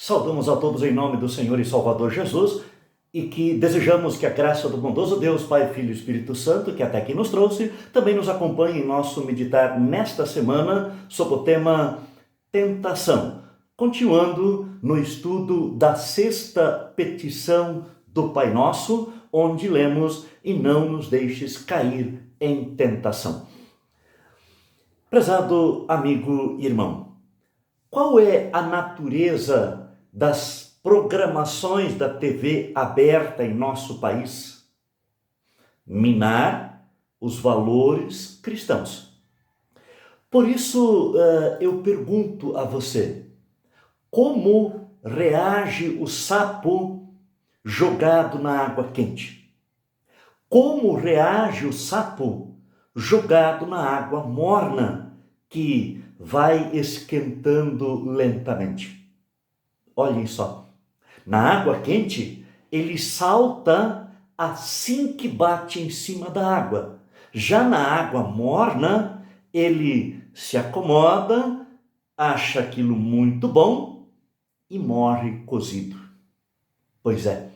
Saudamos a todos em nome do Senhor e Salvador Jesus e que desejamos que a graça do bondoso Deus, Pai, Filho e Espírito Santo, que até aqui nos trouxe, também nos acompanhe em nosso meditar nesta semana sob o tema Tentação, continuando no estudo da sexta petição do Pai Nosso, onde lemos: e não nos deixes cair em tentação. Prezado amigo e irmão, qual é a natureza das programações da TV aberta em nosso país? Minar os valores cristãos. Por isso, eu pergunto a você: como reage o sapo jogado na água quente? Como reage o sapo jogado na água morna, que vai esquentando lentamente? Olhem só, na água quente, ele salta assim que bate em cima da água. Já na água morna, ele se acomoda, acha aquilo muito bom e morre cozido. Pois é,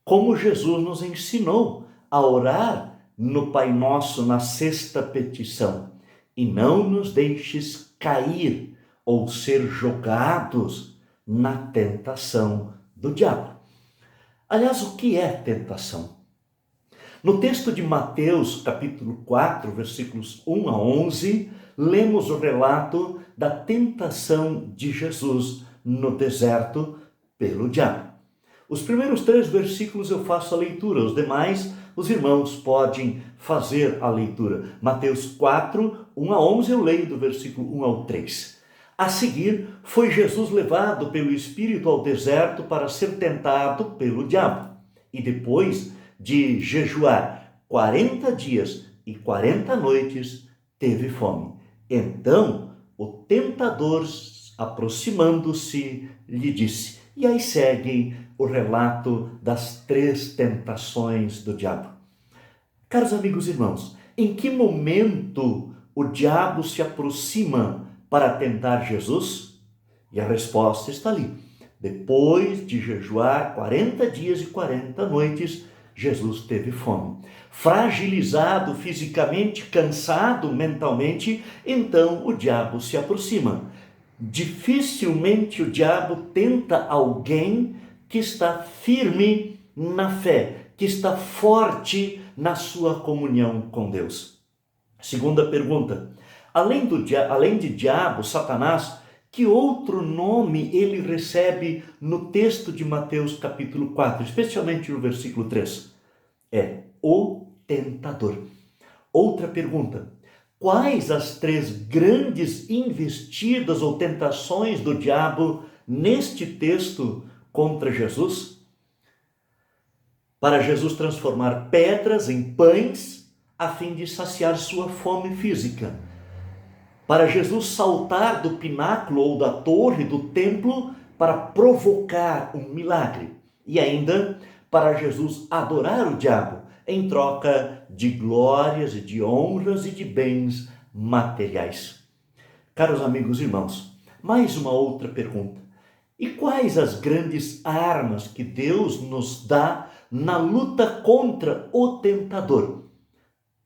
como Jesus nos ensinou a orar no Pai Nosso na sexta petição: e não nos deixes cair ou ser jogados na tentação do diabo. Aliás, o que é tentação? No texto de Mateus, capítulo 4, versículos 1 a 11, lemos o relato da tentação de Jesus no deserto pelo diabo. Os primeiros 3 versículos eu faço a leitura, os demais os irmãos podem fazer a leitura. Mateus 4, 1 a 11, eu leio do versículo 1 ao 3. A seguir, foi Jesus levado pelo Espírito ao deserto para ser tentado pelo diabo. E depois de jejuar 40 dias e 40 noites, teve fome. Então, o tentador, aproximando-se, lhe disse. E aí segue o relato das 3 tentações do diabo. Caros amigos e irmãos, em que momento o diabo se aproxima para tentar Jesus? E a resposta está ali. Depois de jejuar 40 dias e 40 noites, Jesus teve fome. Fragilizado fisicamente, cansado mentalmente, então o diabo se aproxima. Dificilmente o diabo tenta alguém que está firme na fé, que está forte na sua comunhão com Deus. Segunda pergunta: além de diabo, Satanás, que outro nome ele recebe no texto de Mateus capítulo 4, especialmente no versículo 3? É o tentador. Outra pergunta: quais as 3 grandes investidas ou tentações do diabo neste texto contra Jesus? Para Jesus transformar pedras em pães a fim de saciar sua fome física. Para Jesus saltar do pináculo ou da torre do templo para provocar um milagre. E ainda para Jesus adorar o diabo em troca de glórias e de honras e de bens materiais. Caros amigos e irmãos, mais uma outra pergunta: e quais as grandes armas que Deus nos dá na luta contra o tentador?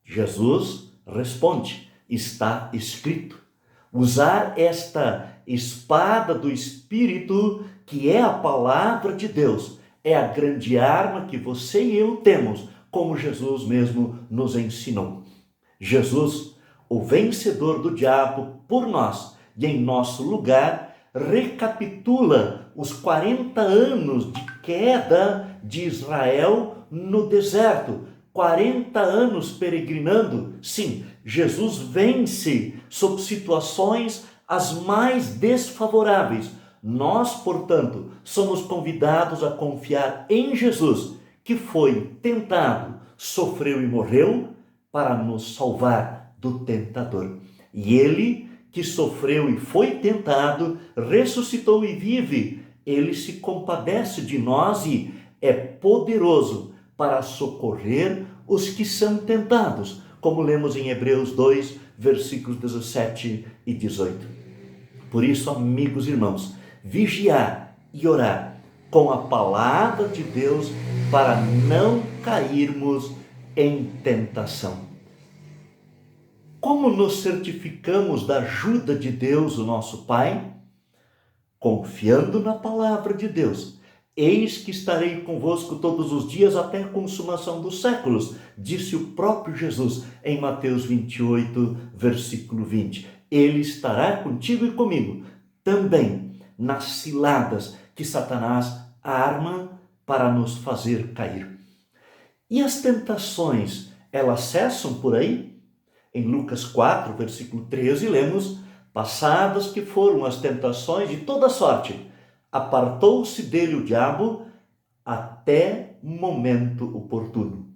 Jesus responde: está escrito. Usar esta espada do Espírito, que é a palavra de Deus, é a grande arma que você e eu temos, como Jesus mesmo nos ensinou. Jesus, o vencedor do diabo por nós e em nosso lugar, recapitula os 40 anos de queda de Israel no deserto. 40 anos peregrinando. Sim, Jesus vence sob situações as mais desfavoráveis. Nós, portanto, somos convidados a confiar em Jesus, que foi tentado, sofreu e morreu para nos salvar do tentador. E ele, que sofreu e foi tentado, ressuscitou e vive. Ele se compadece de nós e é poderoso para socorrer os que são tentados, como lemos em Hebreus 2, versículos 17 e 18. Por isso, amigos e irmãos, vigiar e orar com a palavra de Deus para não cairmos em tentação. Como nos certificamos da ajuda de Deus, o nosso Pai? Confiando na palavra de Deus. Eis que estarei convosco todos os dias até a consumação dos séculos, disse o próprio Jesus em Mateus 28, versículo 20. Ele estará contigo e comigo também nas ciladas que Satanás arma para nos fazer cair. E as tentações, elas cessam por aí? Em Lucas 4, versículo 13, lemos: passadas que foram as tentações de toda sorte, apartou-se dele o diabo até momento oportuno.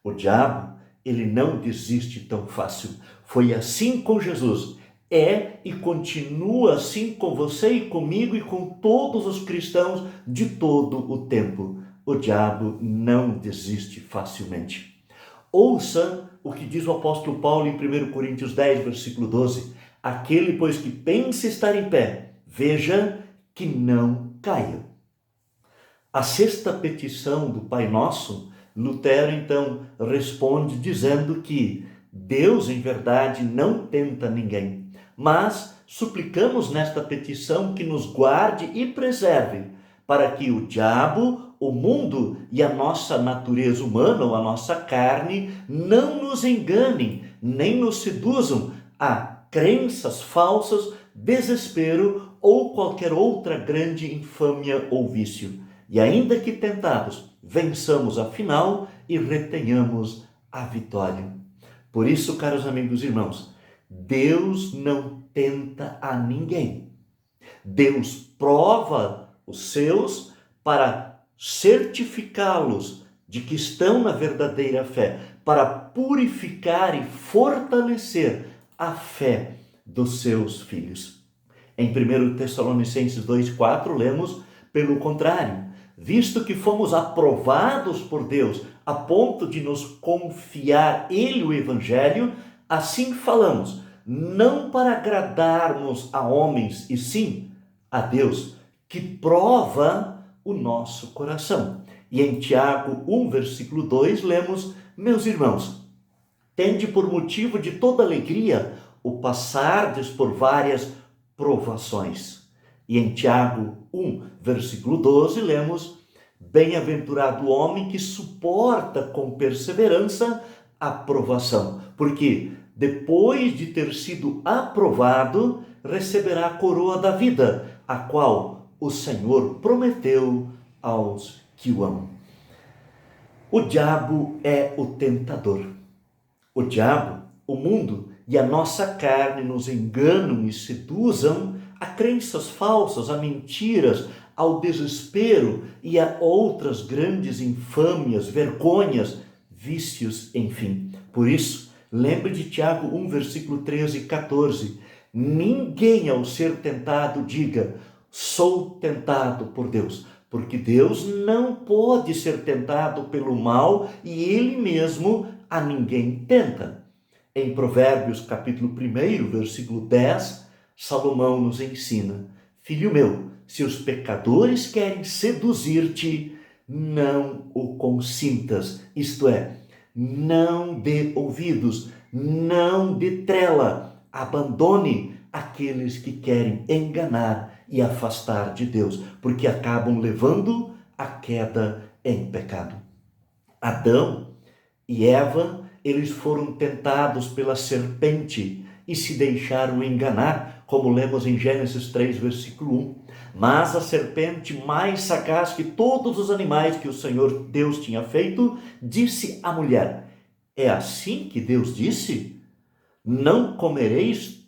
O diabo, ele não desiste tão fácil. Foi assim com Jesus. É e continua assim com você e comigo e com todos os cristãos de todo o tempo. O diabo não desiste facilmente. Ouça o que diz o apóstolo Paulo em 1 Coríntios 10, versículo 12. Aquele, pois, que pensa estar em pé, veja que não caia. A sexta petição do Pai Nosso, Lutero então responde dizendo que Deus, em verdade, não tenta ninguém, mas suplicamos nesta petição que nos guarde e preserve, para que o diabo, o mundo e a nossa natureza humana, ou a nossa carne, não nos enganem, nem nos seduzam a crenças falsas, desespero ou qualquer outra grande infâmia ou vício. E ainda que tentados, vençamos afinal e retenhamos a vitória. Por isso, caros amigos e irmãos, Deus não tenta a ninguém. Deus prova os seus para certificá-los de que estão na verdadeira fé, para purificar e fortalecer a fé dos seus filhos. Em 1 Tessalonicenses 2,4 lemos: pelo contrário, visto que fomos aprovados por Deus a ponto de nos confiar Ele o Evangelho, assim falamos, não para agradarmos a homens, e sim a Deus, que prova o nosso coração. E em Tiago 1, versículo 2, lemos: meus irmãos, tende por motivo de toda alegria o passardes por várias provações. E em Tiago 1, versículo 12, lemos: bem-aventurado o homem que suporta com perseverança a provação, porque depois de ter sido aprovado, receberá a coroa da vida, a qual o Senhor prometeu aos que o amam. O diabo é o tentador. O diabo, o mundo e a nossa carne nos enganam e seduzam a crenças falsas, a mentiras, ao desespero e a outras grandes infâmias, vergonhas, vícios, enfim. Por isso, lembre de Tiago 1, versículo 13 e 14. Ninguém ao ser tentado diga, sou tentado por Deus, porque Deus não pode ser tentado pelo mal e Ele mesmo a ninguém tenta. Em Provérbios capítulo 1, versículo 10, Salomão nos ensina: filho meu, se os pecadores querem seduzir-te, não o consintas, isto é, não dê ouvidos, não dê trela, abandone aqueles que querem enganar e afastar de Deus, porque acabam levando a queda em pecado. Adão e Eva, eles foram tentados pela serpente e se deixaram enganar, como lemos em Gênesis 3, versículo 1. Mas a serpente, mais sagaz que todos os animais que o Senhor Deus tinha feito, disse à mulher: é assim que Deus disse? Não comereis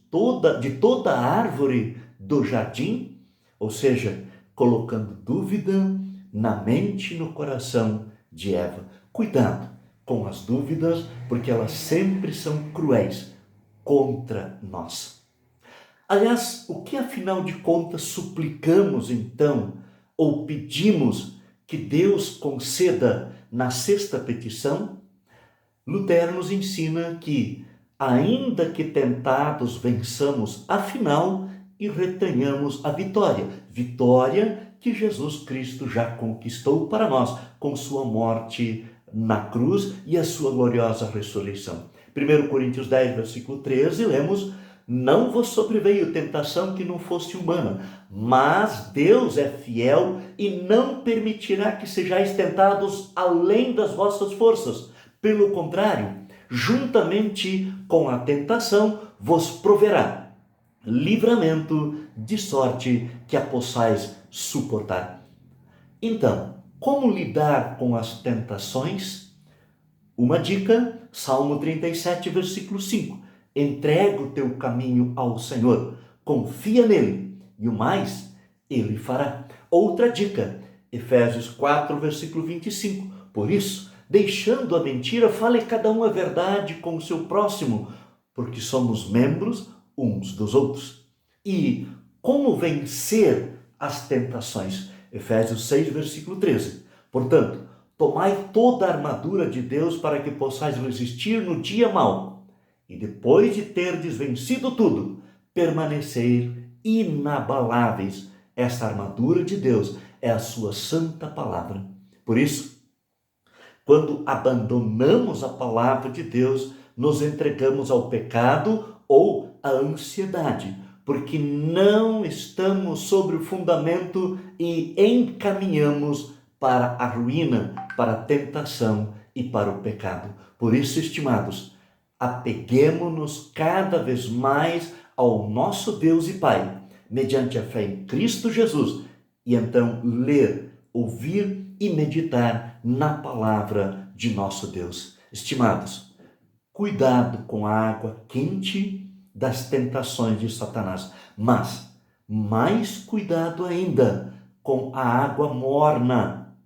de toda a árvore do jardim? Ou seja, colocando dúvida na mente e no coração de Eva. Cuidado com as dúvidas, porque elas sempre são cruéis contra nós. Aliás, o que afinal de contas suplicamos então, ou pedimos que Deus conceda na sexta petição? Lutero nos ensina que, ainda que tentados vençamos, afinal, e retenhamos a vitória. Vitória que Jesus Cristo já conquistou para nós com sua morte na cruz e a sua gloriosa ressurreição. 1 Coríntios 10, versículo 13, lemos: não vos sobreveio tentação que não fosse humana, mas Deus é fiel e não permitirá que sejais tentados além das vossas forças. Pelo contrário, juntamente com a tentação, vos proverá livramento, de sorte que a possais suportar. Então, como lidar com as tentações? Uma dica, Salmo 37, versículo 5. Entrega o teu caminho ao Senhor, confia nele, e o mais ele fará. Outra dica, Efésios 4, versículo 25. Por isso, deixando a mentira, fale cada um a verdade com o seu próximo, porque somos membros uns dos outros. E como vencer as tentações? Efésios 6, versículo 13. Portanto, tomai toda a armadura de Deus para que possais resistir no dia mau, e depois de terdes vencido tudo, permanecer inabaláveis. Esta armadura de Deus é a sua santa palavra. Por isso, quando abandonamos a palavra de Deus, nos entregamos ao pecado ou à ansiedade, porque não estamos sobre o fundamento e encaminhamos para a ruína, para a tentação e para o pecado. Por isso, estimados, apeguemo-nos cada vez mais ao nosso Deus e Pai, mediante a fé em Cristo Jesus, e então ler, ouvir e meditar na palavra de nosso Deus. Estimados, cuidado com a água quente das tentações de Satanás, mas mais cuidado ainda com a água morna,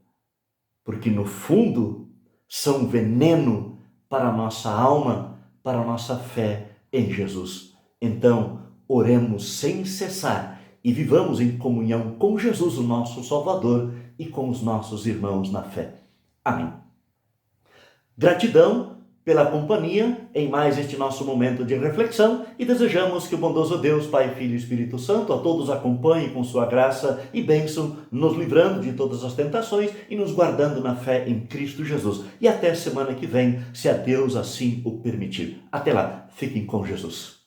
porque no fundo são veneno para a nossa alma, para a nossa fé em Jesus. Então, oremos sem cessar e vivamos em comunhão com Jesus, o nosso Salvador, e com os nossos irmãos na fé. Amém. Gratidão pela companhia em mais este nosso momento de reflexão e desejamos que o bondoso Deus, Pai, Filho e Espírito Santo a todos acompanhe com sua graça e bênção, nos livrando de todas as tentações e nos guardando na fé em Cristo Jesus. E até semana que vem, se a Deus assim o permitir. Até lá, fiquem com Jesus.